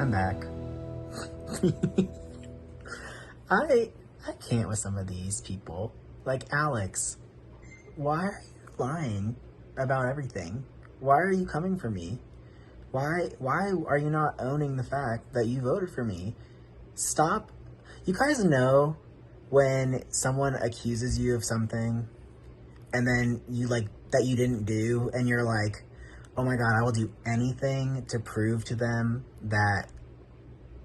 I'm back. I can't with some of these people. Like, Alex, why are you lying about everything? Why are you coming for me? Why are you not owning the fact that you voted for me? Stop. You guys know when someone accuses you of something and then you like that you didn't do, and you're like, oh my God, I will do anything to prove to them that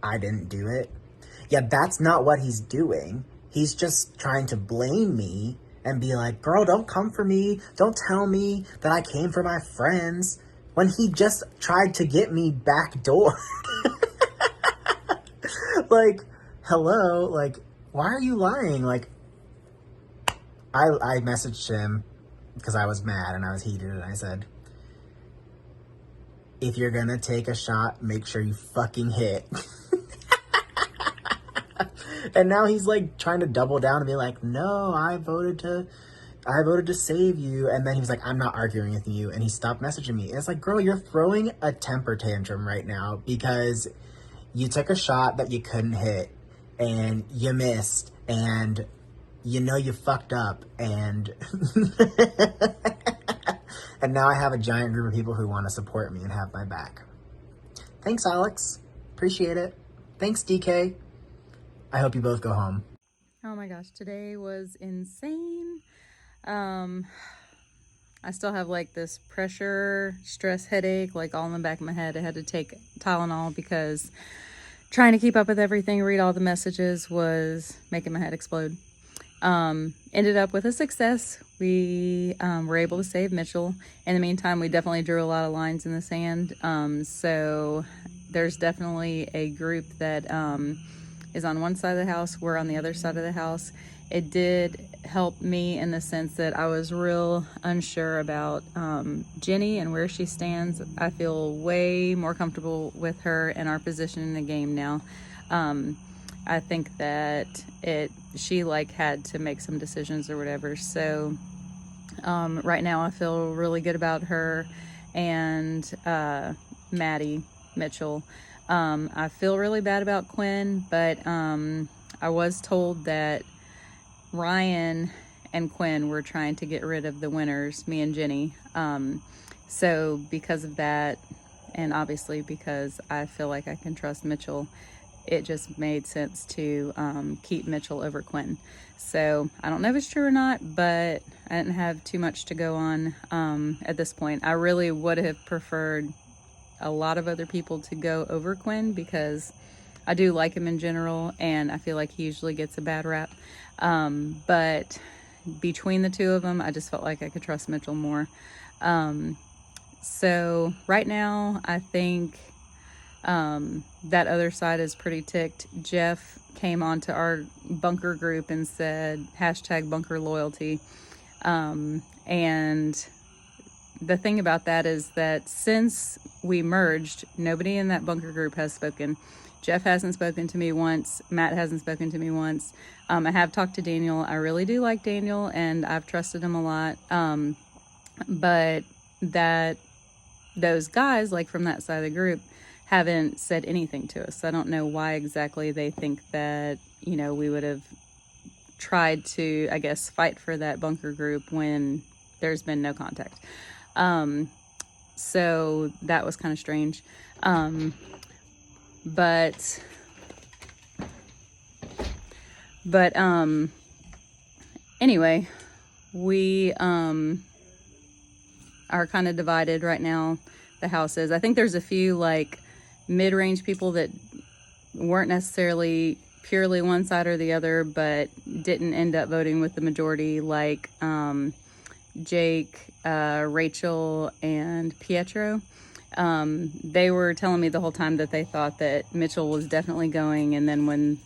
I didn't do it. Yeah, that's not what he's doing. He's just trying to blame me and be like, girl, don't come for me. Don't tell me that I came for my friends, when he just tried to get me back door. Like, hello, like, why are you lying? Like, I messaged him because I was mad and I was heated, and I said, if you're gonna take a shot, make sure you fucking hit. And now he's like trying to double down and be like, no, I voted to save you. And then he was like, I'm not arguing with you. And he stopped messaging me. And it's like, girl, you're throwing a temper tantrum right now because you took a shot that you couldn't hit and you missed and you know you fucked up, and and now I have a giant group of people who want to support me and have my back. Thanks, Alex. Appreciate it. Thanks, DK. I hope you both go home. Oh my gosh, today was insane. I still have like this pressure, stress headache, like all in the back of my head. I had to take Tylenol because trying to keep up with everything, read all the messages was making my head explode. Ended up with a success. We were able to save Mitchell. In the meantime, we definitely drew a lot of lines in the sand. So there's definitely a group that is on one side of the house. We're on the other side of the house. It did help me in the sense that I was real unsure about Jenny and where she stands. I feel way more comfortable with her and our position in the game now. I think that she like had to make some decisions or whatever. So right now I feel really good about her and Maddie Mitchell. I feel really bad about Quinn, but I was told that Ryan and Quinn were trying to get rid of the winners, me and Jenny. So because of that, and obviously because I feel like I can trust Mitchell, it just made sense to keep Mitchell over Quinn. So I don't know if it's true or not, but I didn't have too much to go on at this point. I really would have preferred a lot of other people to go over Quinn because I do like him in general, and I feel like he usually gets a bad rap. But between the two of them, I just felt like I could trust Mitchell more. So right now, I think that other side is pretty ticked. Jeff came onto our bunker group and said #bunker loyalty. And the thing about that is that since we merged, nobody in that bunker group has spoken. Jeff hasn't spoken to me once. Matt hasn't spoken to me once. I have talked to Daniel. I really do like Daniel, and I've trusted him a lot. But those guys, like from that side of the group, haven't said anything to us. I don't know why exactly they think that, we would have tried to, I guess, fight for that bunker group when there's been no contact. So that was kind of strange. But anyway, we are kind of divided right now, the house is. I think there's a few like mid-range people that weren't necessarily purely one side or the other, but didn't end up voting with the majority, like Jake, Rachel, and Pietro. They were telling me the whole time that they thought that Mitchell was definitely going, and then when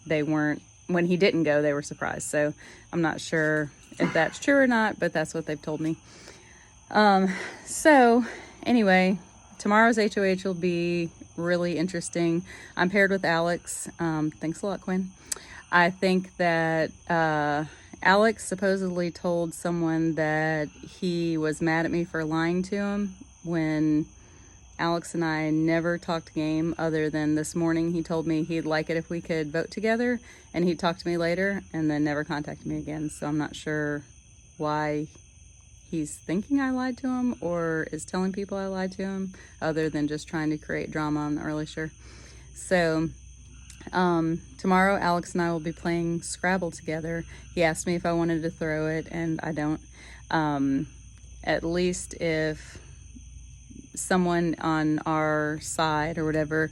he didn't go, they were surprised. So I'm not sure if that's true or not, but that's what they've told me. So anyway, tomorrow's HOH will be really interesting. I'm paired with Alex. Thanks a lot, Quinn. I think that Alex supposedly told someone that he was mad at me for lying to him when Alex and I never talked game other than this morning. He told me he'd like it if we could vote together, and he'd talk to me later, and then never contacted me again. So I'm not sure why he's thinking I lied to him or is telling people I lied to him, other than just trying to create drama. I'm not really sure. So tomorrow Alex and I will be playing Scrabble together. He asked me if I wanted to throw it, and I don't. At least if someone on our side or whatever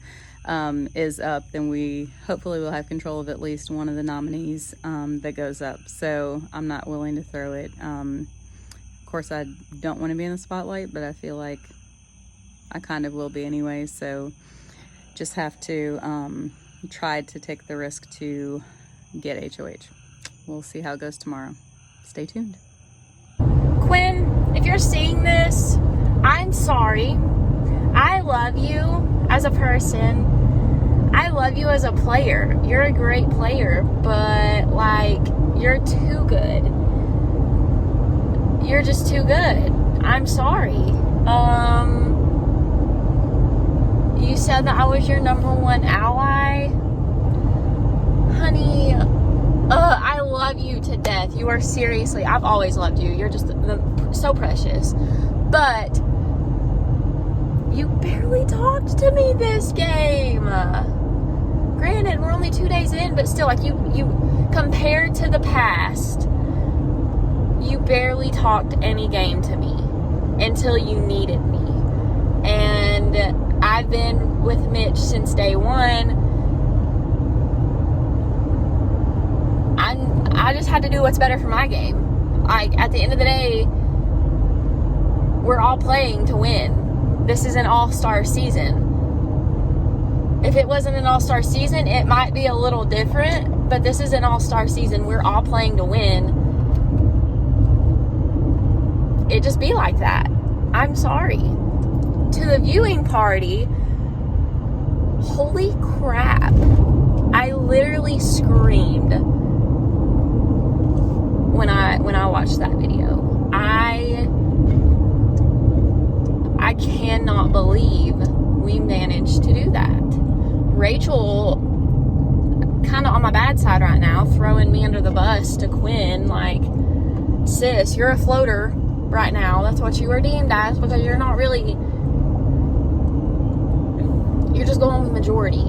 is up, then we hopefully will have control of at least one of the nominees that goes up. So I'm not willing to throw it. Of course, I don't want to be in the spotlight, but I feel like I kind of will be anyway. So just have to try to take the risk to get HOH. We'll see how it goes tomorrow. Stay tuned. Quinn, if you're seeing this, I'm sorry. I love you as a person. I love you as a player. You're a great player, but like, you're too good. You're just too good. I'm sorry. You said that I was your number one ally. Honey, I love you to death. You are seriously, I've always loved you. You're just so precious. But you barely talked to me this game. Granted, we're only 2 days in, but still, like, you compared to the past, you barely talked any game to me until you needed me. And I've been with Mitch since day one. I just had to do what's better for my game. Like, at the end of the day, we're all playing to win. This is an all-star season. If it wasn't an all-star season, it might be a little different, but this is an all-star season. We're all playing to win. It just be like that. I'm sorry. To the viewing party, holy crap. I literally screamed when I watched that video. I cannot believe we managed to do that. Rachel, kind of on my bad side right now, throwing me under the bus to Quinn, like, sis, you're a floater right now. That's what you were deemed as, because you're not really, you're just going with majority.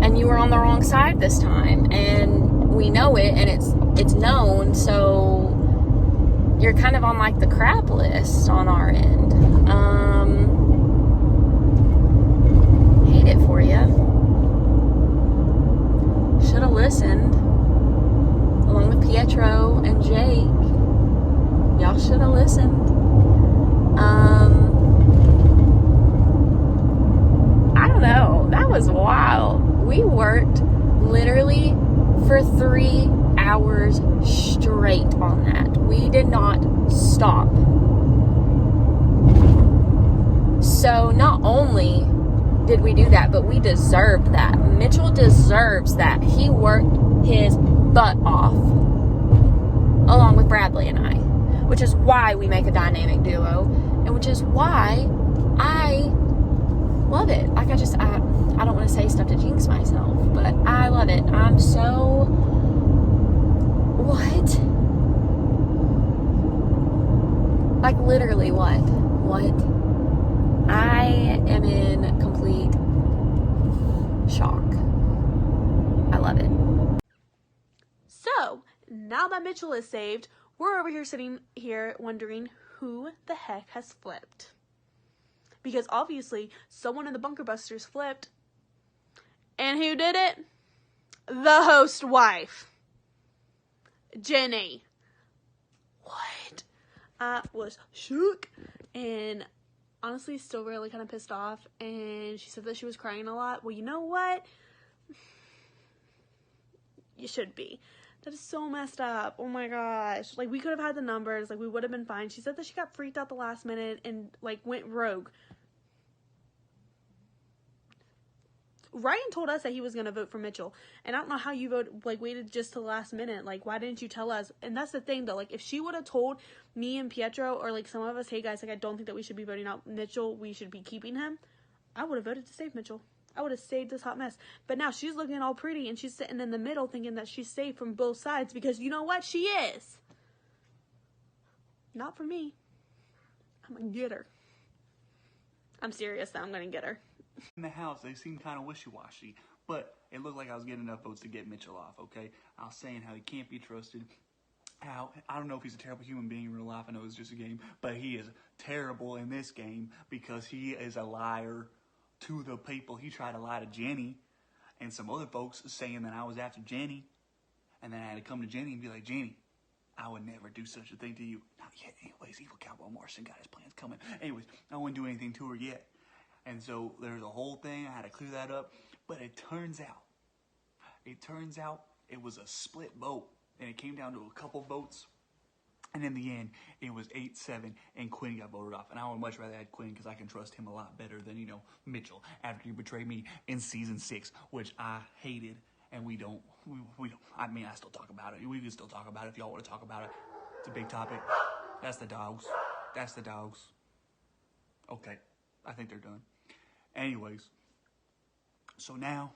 And you were on the wrong side this time, and we know it, and it's known, so you're kind of on, like, the crap list on our end. Hate it for you. Should have listened, along with Pietro and Jake. Y'all should have listened. I don't know. That was wild. We worked literally for 3 hours straight on that. We did not stop. So not only did we do that, but we deserved that. Mitchell deserves that. He worked his butt off, along with Bradley and I, which is why we make a dynamic duo, and which is why I love it. Like, I don't want to say stuff to jinx myself, but I love it. I'm so... What? Like, literally, what? What? I am in complete shock. I love it. So, now that Mitchell is saved, we're over here sitting here wondering who the heck has flipped. Because obviously, someone in the Bunker Busters flipped. And who did it? The host wife. Jenny. What? I was shook and honestly still really kind of pissed off. And she said that she was crying a lot. Well, you know what? You should be. That is so messed up. Oh my gosh. Like, we could have had the numbers. Like, we would have been fine. She said that she got freaked out the last minute and, like, went rogue. Ryan told us that he was going to vote for Mitchell. And I don't know how you waited just to the last minute. Like, why didn't you tell us? And that's the thing, though. Like, if she would have told me and Pietro or, like, some of us, hey, guys, like, I don't think that we should be voting out Mitchell. We should be keeping him. I would have voted to save Mitchell. I would have saved this hot mess. But now she's looking all pretty and she's sitting in the middle thinking that she's safe from both sides because you know what? She is. Not for me. I'm going to get her. I'm serious though. I'm going to get her. In the House, they seemed kind of wishy-washy, but it looked like I was getting enough votes to get Mitchell off, okay? I was saying how he can't be trusted, how, I don't know if he's a terrible human being in real life, I know it's just a game, but he is terrible in this game because he is a liar to the people. He tried to lie to Jenny and some other folks saying that I was after Jenny, and then I had to come to Jenny and be like, Jenny, I would never do such a thing to you. Not yet, anyways. Evil Cowboy Morrison got his plans coming. Anyways, I wouldn't do anything to her yet. And so there's a whole thing. I had to clear that up. But it turns out it was a split vote. And it came down to a couple votes. And in the end, it was 8-7, and Quinn got voted off. And I would much rather have Quinn because I can trust him a lot better than, Mitchell after he betrayed me in season 6, which I hated. And we don't, I mean, I still talk about it. We can still talk about it if y'all want to talk about it. It's a big topic. That's the dogs. Okay, I think they're done. Anyways, so now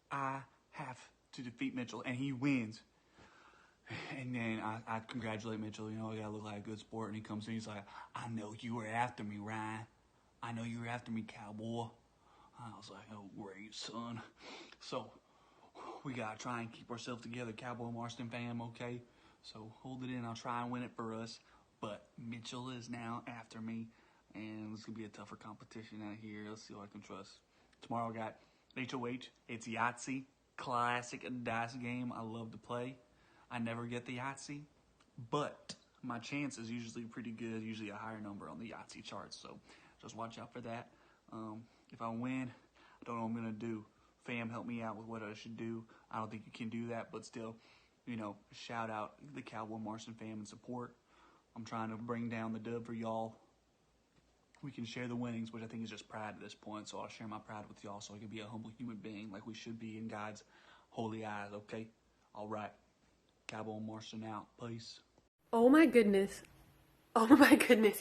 I have to defeat Mitchell, and he wins. And then I congratulate Mitchell. I gotta look like a good sport. And he comes in, he's like, I know you were after me, Ryan. I know you were after me, cowboy. I was like, oh, great, son. So we gotta try and keep ourselves together, Cowboy Marston fam, okay? So hold it in. I'll try and win it for us. But Mitchell is now after me. And it's going to be a tougher competition out here. Let's see what I can trust. Tomorrow I got HOH. It's Yahtzee. Classic dice game I love to play. I never get the Yahtzee. But my chance is usually pretty good. Usually a higher number on the Yahtzee charts. So just watch out for that. If I win, I don't know what I'm going to do. Fam, help me out with what I should do. I don't think you can do that. But still, shout out the Cowboy Marston fam and support. I'm trying to bring down the dub for y'all. We can share the winnings, which I think is just pride at this point. So I'll share my pride with y'all so I can be a humble human being like we should be in God's holy eyes, okay? All right. Cowboy Marston out. Peace. Oh my goodness,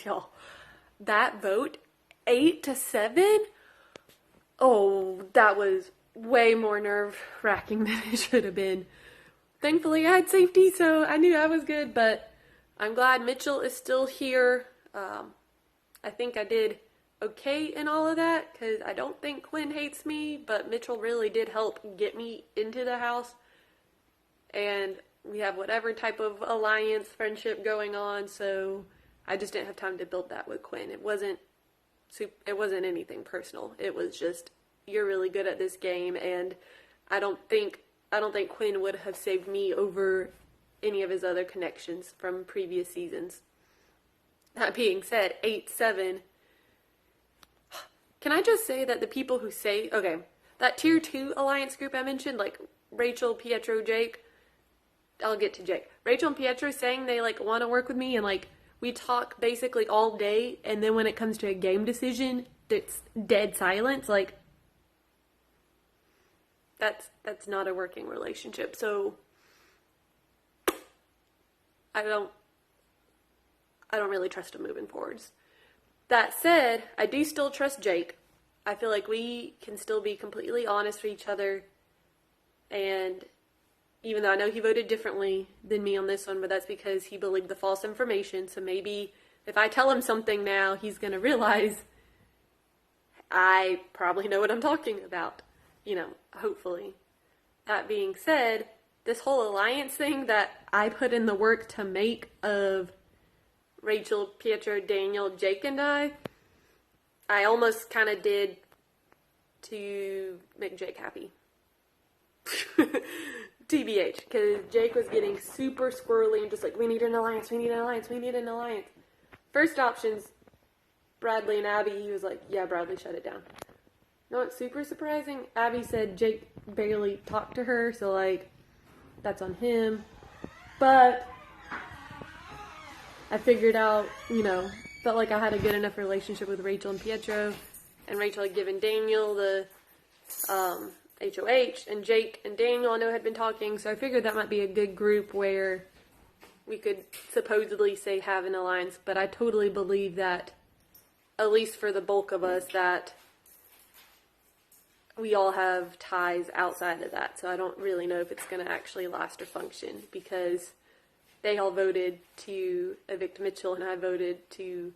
y'all. That vote, 8-7? Oh, that was way more nerve-wracking than it should have been. Thankfully, I had safety, so I knew I was good, but I'm glad Mitchell is still here. I think I did okay in all of that, because I don't think Quinn hates me, but Mitchell really did help get me into the house, and we have whatever type of alliance, friendship going on, so I just didn't have time to build that with Quinn. It wasn't anything personal. It was just, you're really good at this game, and I don't think Quinn would have saved me over any of his other connections from previous seasons. That being said, 8-7. Can I just say that the people who say, okay, that tier 2 alliance group I mentioned, like Rachel, Pietro, Jake, I'll get to Jake. Rachel and Pietro saying they want to work with me, and we talk basically all day, and then when it comes to a game decision, it's dead silence. That's not a working relationship. So I don't really trust him moving forwards. That said, I do still trust Jake. I feel like we can still be completely honest with each other, and even though I know he voted differently than me on this one, but that's because he believed the false information. So maybe if I tell him something now, he's going to realize I probably know what I'm talking about, hopefully. That being said, this whole alliance thing that I put in the work to make of Rachel, Pietro, Daniel, Jake, and I almost kind of did to make Jake happy. TBH, because Jake was getting super squirrely and just we need an alliance. First options, Bradley and Abby, he was like, yeah, Bradley, shut it down. No, it's super surprising. Abby said Jake barely talked to her, so that's on him. But I figured out, felt like I had a good enough relationship with Rachel and Pietro, and Rachel had given Daniel the HOH, and Jake and Daniel I know had been talking, so I figured that might be a good group where we could supposedly say have an alliance, but I totally believe that, at least for the bulk of us, that we all have ties outside of that, so I don't really know if it's going to actually last or function, because they all voted to evict Mitchell and I voted to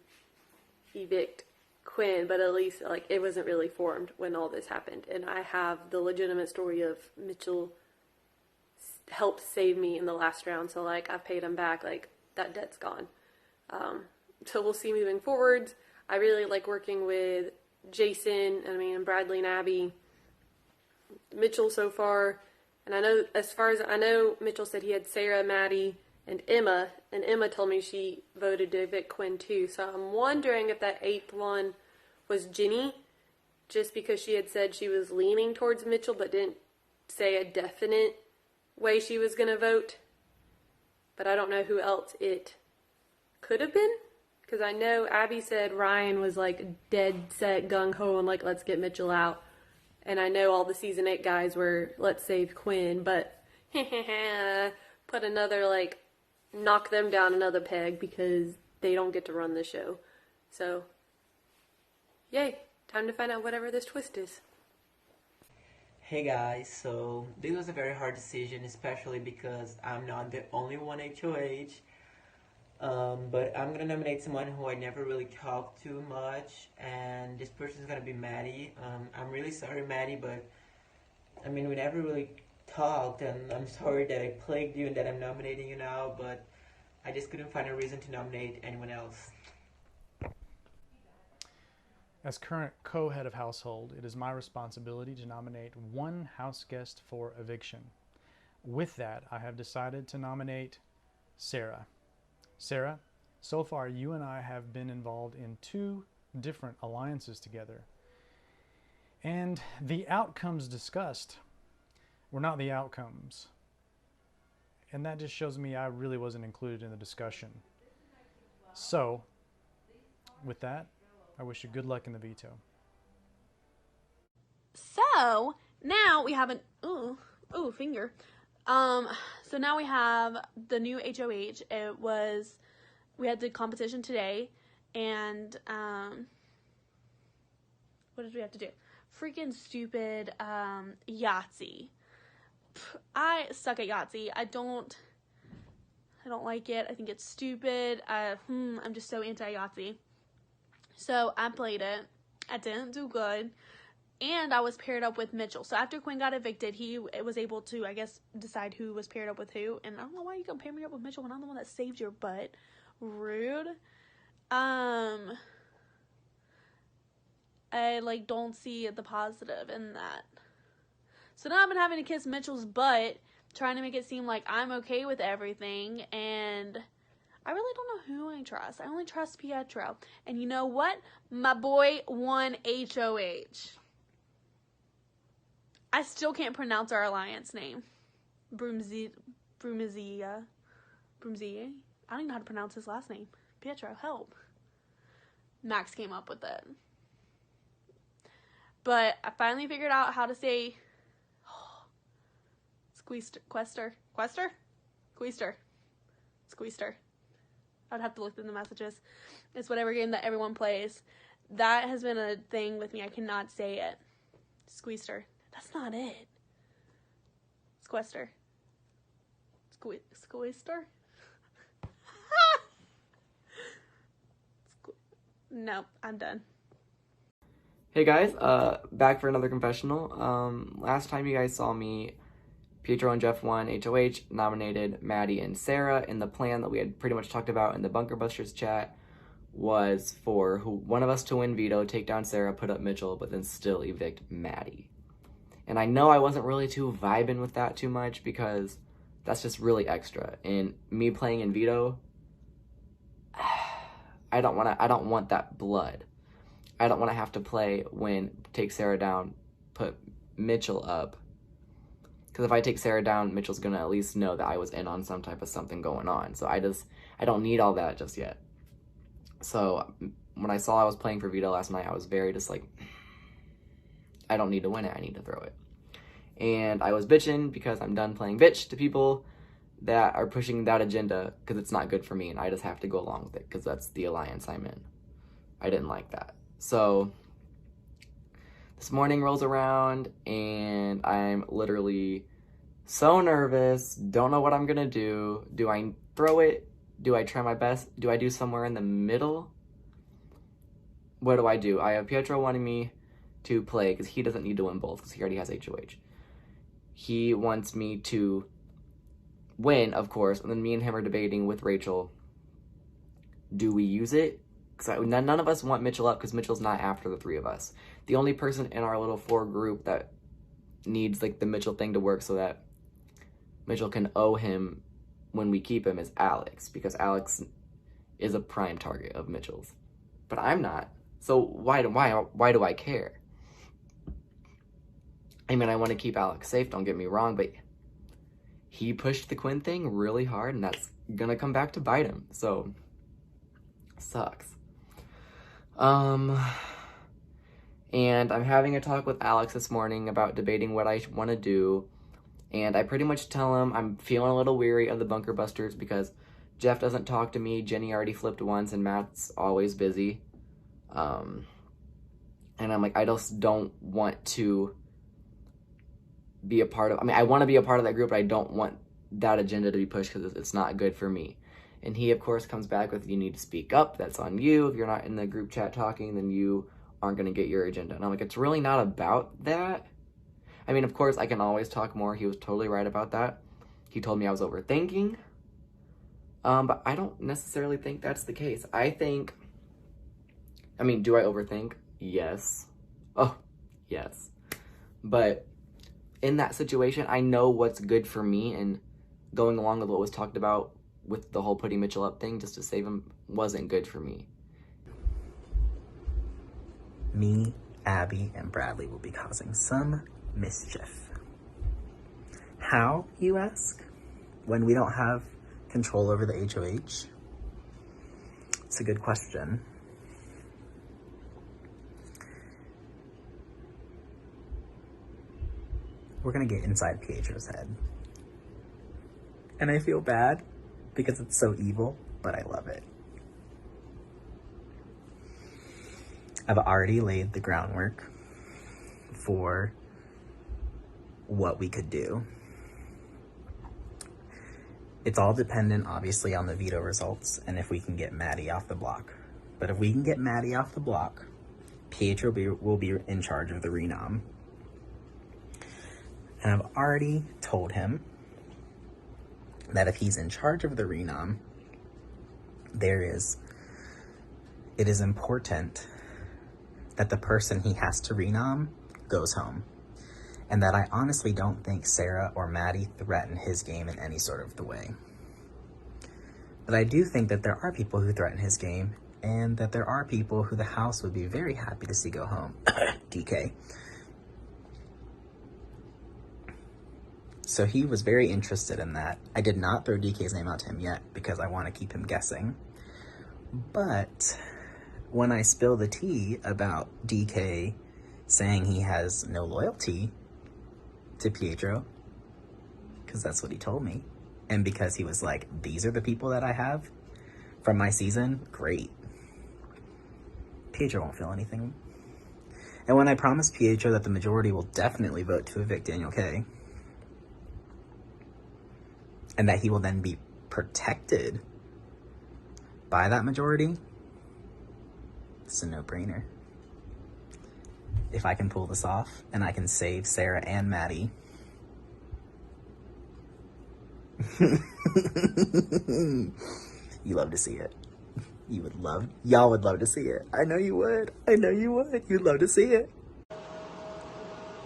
evict Quinn, but at least like it wasn't really formed when all this happened, and I have the legitimate story of Mitchell helped save me in the last round, so like I've paid him back, like that debt's gone. So we'll see moving forwards. I really like working with Jason, and Bradley and Abby, Mitchell so far, and I know as far as I know, Mitchell said he had Sarah, Maddie, and Emma told me she voted to evict Quinn too, so I'm wondering if that 8th one was Jenny, just because she had said she was leaning towards Mitchell but didn't say a definite way she was going to vote. But I don't know who else it could have been, because I know Abby said Ryan was like dead set gung-ho and like let's get Mitchell out, and I know all the season 8 guys were let's save Quinn, but put another like knock them down another peg because they don't get to run the show. So yay, time to find out whatever this twist is. Hey guys, so this was a very hard decision, especially because I'm not the only one HOH. But I'm gonna nominate someone who I never really talked to much, and this person's gonna be Maddie. I'm really sorry, Maddie, but we never really talked, and I'm sorry that I plagued you and that I'm nominating you now, but I just couldn't find a reason to nominate anyone else. As current co-head of household, it is my responsibility to nominate one house guest for eviction. With that, I have decided to nominate Sarah. Sarah, so far you and I have been involved in 2 different alliances together. And the outcomes discussed were not the outcomes. And that just shows me I really wasn't included in the discussion. So, with that, I wish you good luck in the veto. So now we have an finger. So now we have the new HOH. We had the competition today, and what did we have to do? Freaking stupid Yahtzee. I suck at Yahtzee. I don't like it. I think it's stupid. I'm just so anti Yahtzee. So I played it. I didn't do good. And I was paired up with Mitchell. So after Quinn got evicted, he was able to, I guess, decide who was paired up with who. And I don't know why you gonna pair me up with Mitchell when I'm the one that saved your butt. Rude. I don't see the positive in that. So now I've been having to kiss Mitchell's butt, trying to make it seem like I'm okay with everything, and I really don't know who I trust. I only trust Pietro. And you know what? My boy won HOH. I still can't pronounce our alliance name. Brumzia. I don't even know how to pronounce his last name. Pietro, help. Max came up with it. But I finally figured out how to say Squeester. I'd have to look through the messages. It's whatever game that everyone plays. That has been a thing with me. I cannot say it. Squeester. That's not it. Squester. Squeester? No, I'm done. Hey guys, back for another confessional. Last time you guys saw me, Pietro and Jeff won HOH, nominated Maddie and Sarah, and the plan that we had pretty much talked about in the Bunker Busters chat was for one of us to win veto, take down Sarah, put up Mitchell, but then still evict Maddie. And I know I wasn't really too vibing with that too much because that's just really extra. And me playing in veto, I don't want that blood. I don't want to have to play take Sarah down, put Mitchell up. Because if I take Sarah down, Mitchell's going to at least know that I was in on some type of something going on. So I don't need all that just yet. So when I saw I was playing for veto last night, I was very just like, I don't need to win it, I need to throw it. And I was bitching because I'm done playing bitch to people that are pushing that agenda because it's not good for me and I just have to go along with it because that's the alliance I'm in. I didn't like that. So this morning rolls around and I'm literally so nervous, don't know what I'm gonna do. Do I throw it? Do I try my best? Do I do somewhere in the middle? What do I do? I have Pietro wanting me to play because he doesn't need to win both because he already has HOH. He wants me to win, of course, and then me and him are debating with Rachel, do we use it? Because none of us want Mitchell up because Mitchell's not after the three of us. The only person in our little 4 group that needs like the Mitchell thing to work so that Mitchell can owe him when we keep him is Alex, because Alex is a prime target of Mitchell's. But I'm not. So why do I care? I mean, I want to keep Alex safe, don't get me wrong, but he pushed the Quinn thing really hard and that's gonna come back to bite him. So sucks. And I'm having a talk with Alex this morning about debating what I want to do. And I pretty much tell him I'm feeling a little weary of the bunker busters because Jeff doesn't talk to me. Jenny already flipped once and Matt's always busy. And I'm like, I just don't want to be a part of, I mean, I want to be a part of that group, but I don't want that agenda to be pushed because it's not good for me. And he, of course, comes back with, you need to speak up. That's on you. If you're not in the group chat talking, then you aren't going to get your agenda. And I'm like, it's really not about that. I mean, of course, I can always talk more. He was totally right about that. He told me I was overthinking. But I don't necessarily think that's the case. I think, I mean, do I overthink? Yes. Oh, yes. But in that situation, I know what's good for me, and going along with what was talked about with the whole putting Mitchell up thing just to save him wasn't good for me. Me, Abby, and Bradley will be causing some mischief. How, you ask? When we don't have control over the HOH? It's a good question. We're gonna get inside Pietro's head. And I feel bad because it's so evil, but I love it. I've already laid the groundwork for what we could do. It's all dependent, obviously, on the veto results and if we can get Maddie off the block. But if we can get Maddie off the block, Pietro will be in charge of the renom. And I've already told him that if he's in charge of the renom, it is important that the person he has to renom goes home. And that I honestly don't think Sarah or Maddie threaten his game in any sort of the way. But I do think that there are people who threaten his game, and that there are people who the house would be very happy to see go home. DK. So he was very interested in that. I did not throw DK's name out to him yet because I want to keep him guessing. But when I spill the tea about DK saying he has no loyalty to Pietro, because that's what he told me, and because he was like, these are the people that I have from my season, great. Pietro won't feel anything. And when I promised Pietro that the majority will definitely vote to evict Daniel K, and that he will then be protected by that majority, it's a no-brainer. If I can pull this off and I can save Sarah and Maddie, you love to see it. Y'all would love to see it. I know you would. You'd love to see it.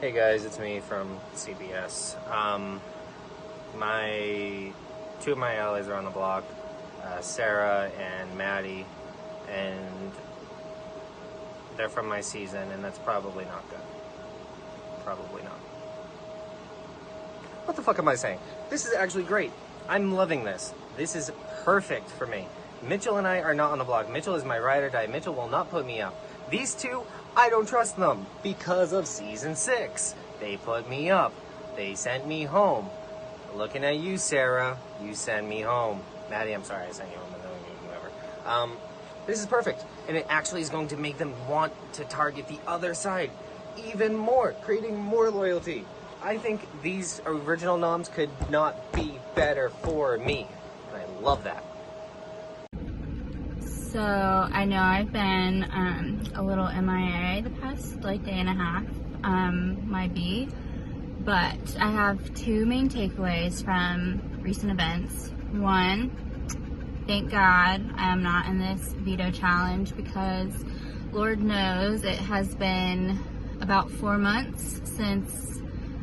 Hey guys, it's me from CBS. Two of my allies are on the block, Sarah and Maddie, and they're from my season, and that's probably not good. Probably not. What the fuck am I saying? This is actually great. I'm loving this. This is perfect for me. Mitchell and I are not on the block. Mitchell is my ride or die. Mitchell will not put me up. These two, I don't trust them because of season 6. They put me up. They sent me home. Looking at you, Sarah. You send me home. Maddie, I'm sorry I sent you home. Whatever. This is perfect. And it actually is going to make them want to target the other side even more, creating more loyalty. I think these original noms could not be better for me. And I love that. So I know I've been a little MIA the past like day and a half, might be, but I have two main takeaways from recent events. One, thank God I am not in this veto challenge, because Lord knows it has been about 4 months since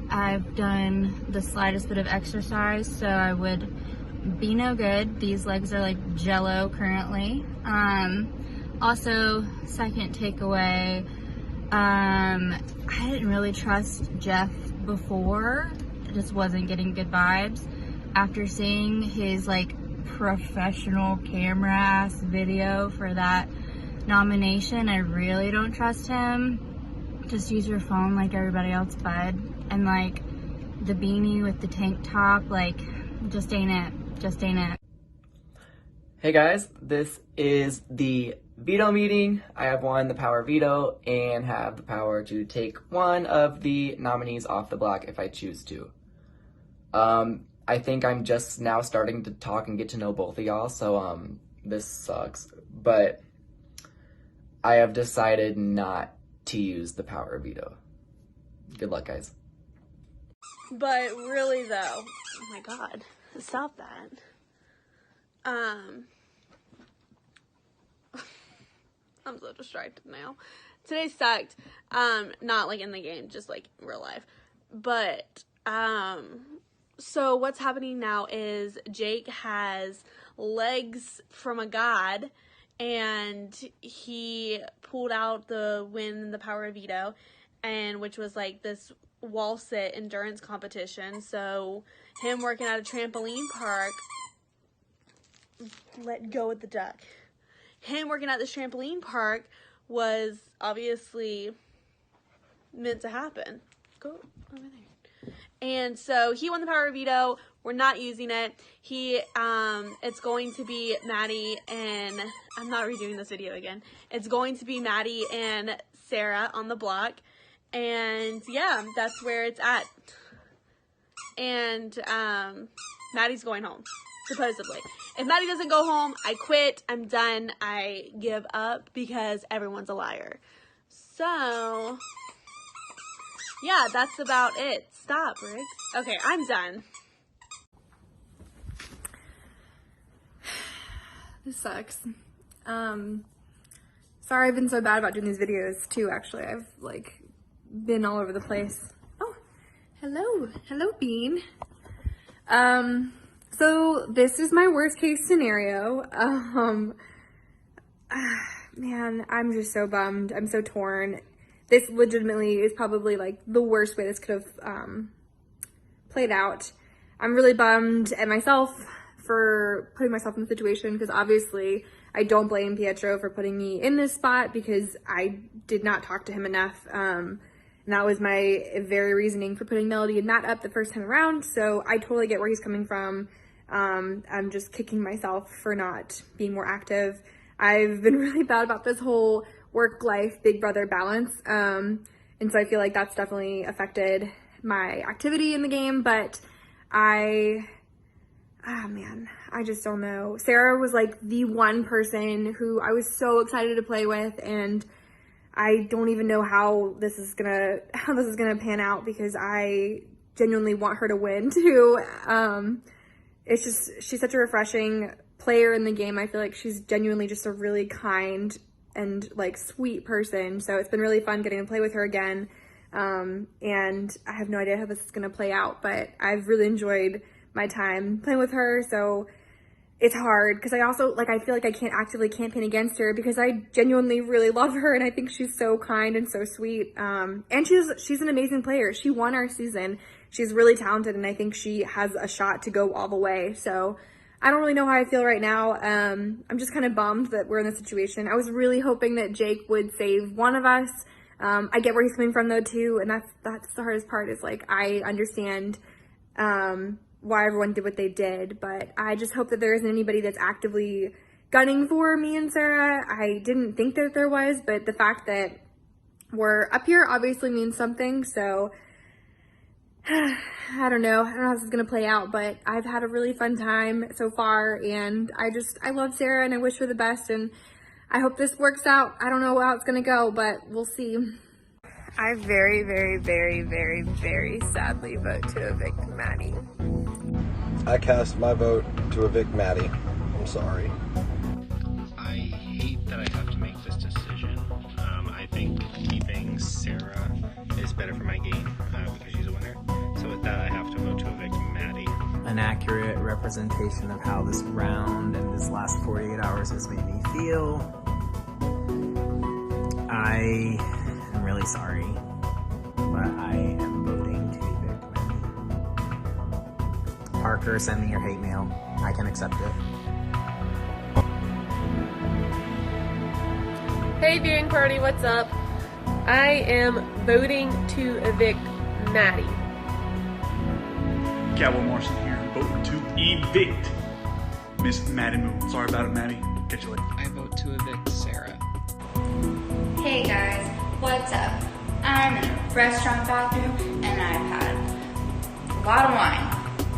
I've done the slightest bit of exercise, so I would be no good. These legs are like jello currently. Also, second takeaway, I didn't really trust Jeff before. I just wasn't getting good vibes. After seeing his like professional camera ass video for that nomination, I really don't trust him. Just use your phone like everybody else, bud. And like the beanie with the tank top, like just ain't it. Just ain't it. Hey guys, this is the veto meeting. I have won the power veto and have the power to take one of the nominees off the block if I choose to. I think I'm just now starting to talk and get to know both of y'all, so this sucks. But I have decided not to use the power veto. Good luck, guys. But really though, oh my god, stop that. I'm so distracted now. Today sucked. Not like in the game, just like in real life. But, so what's happening now is Jake has legs from a god, and he pulled out the win the power veto, and which was like this wall sit endurance competition. So him working at a trampoline park, let go of the duck. Him working at this trampoline park was obviously meant to happen. Go over there. And so he won the power veto. We're not using it. It's going to be Maddie and, I'm not redoing this video again. It's going to be Maddie and Sarah on the block. And yeah, that's where it's at. And Maddie's going home, supposedly. If Maddie doesn't go home, I quit. I'm done. I give up because everyone's a liar. So, yeah, that's about it. Stop, Riggs. Okay, I'm done. This sucks. Sorry I've been so bad about doing these videos too, actually. I've like been all over the place. Oh, hello. Hello, Bean. So this is my worst case scenario. Man, I'm just so bummed. I'm so torn. This legitimately is probably like the worst way this could have played out. I'm really bummed at myself for putting myself in the situation, because obviously I don't blame Pietro for putting me in this spot, because I did not talk to him enough. And that was my very reasoning for putting Melody and Matt up the first time around. So I totally get where he's coming from. I'm just kicking myself for not being more active. I've been really bad about this whole work-life Big Brother balance. And so I feel like that's definitely affected my activity in the game, but I just don't know. Sarah was like the one person who I was so excited to play with, and I don't even know how this is gonna pan out, because I genuinely want her to win too. It's just, she's such a refreshing player in the game. I feel like she's genuinely just a really kind and like sweet person. So it's been really fun getting to play with her again. And I have no idea how this is gonna play out, but I've really enjoyed my time playing with her. So it's hard, because I also, like, I feel like I can't actively campaign against her, because I genuinely really love her, and I think she's so kind and so sweet. And she's an amazing player. She won our season. She's really talented, and I think she has a shot to go all the way. So I don't really know how I feel right now. I'm just kind of bummed that we're in this situation. I was really hoping that Jake would save one of us. I get where he's coming from though too, and that's the hardest part, is like, I understand why everyone did what they did, but I just hope that there isn't anybody that's actively gunning for me and Sarah. I didn't think that there was, but the fact that we're up here obviously means something, so I don't know how this is gonna play out, but I've had a really fun time so far, and I love Sarah and I wish her the best, and I hope this works out. I don't know how it's gonna go, but we'll see. I very, very, very, very, very sadly vote to evict Maddie. I cast my vote to evict Maddie. I'm sorry. I hate that I have to make this decision. I think keeping Sarah is better for my game because she's a winner. So with that, I have to vote to evict Maddie. An accurate representation of how this round and this last 48 hours has made me feel. I am really sorry, but I am voting to evict Maddie. Parker, send me your hate mail. I can accept it. Hey viewing party, what's up? I am voting to evict Maddie. Cowboy Morrison here, voting to evict Miss Maddie Moon. Sorry about it, Maddie. Catch you later. I vote to evict Sarah. Hey guys, what's up? I'm in a restaurant bathroom and I've had a lot of wine,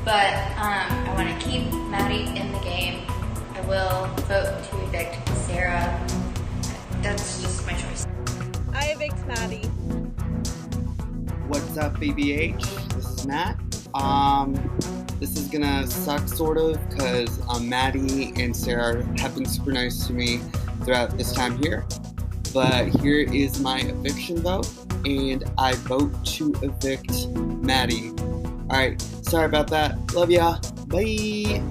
but I want to keep Maddie in the game. I will vote to evict Sarah. That's just my choice. I evict Maddie. What's up, BBH? This is Matt. This is gonna suck sort of, because Maddie and Sarah have been super nice to me throughout this time here. But here is my eviction vote, and I vote to evict Maddie. Alright, sorry about that. Love ya. Bye.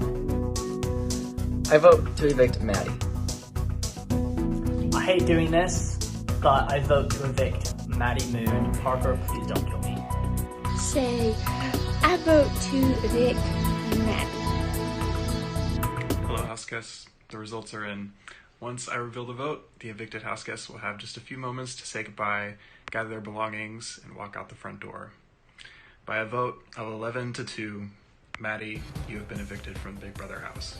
I vote to evict Maddie. I hate doing this, but I vote to evict Maddie Moon. Parker, please don't kill me. Say, I vote to evict Maddie. Hello, house guests. The results are in. Once I reveal the vote, the evicted house guests will have just a few moments to say goodbye, gather their belongings, and walk out the front door. By a vote of 11 to 2, Maddie, you have been evicted from Big Brother house.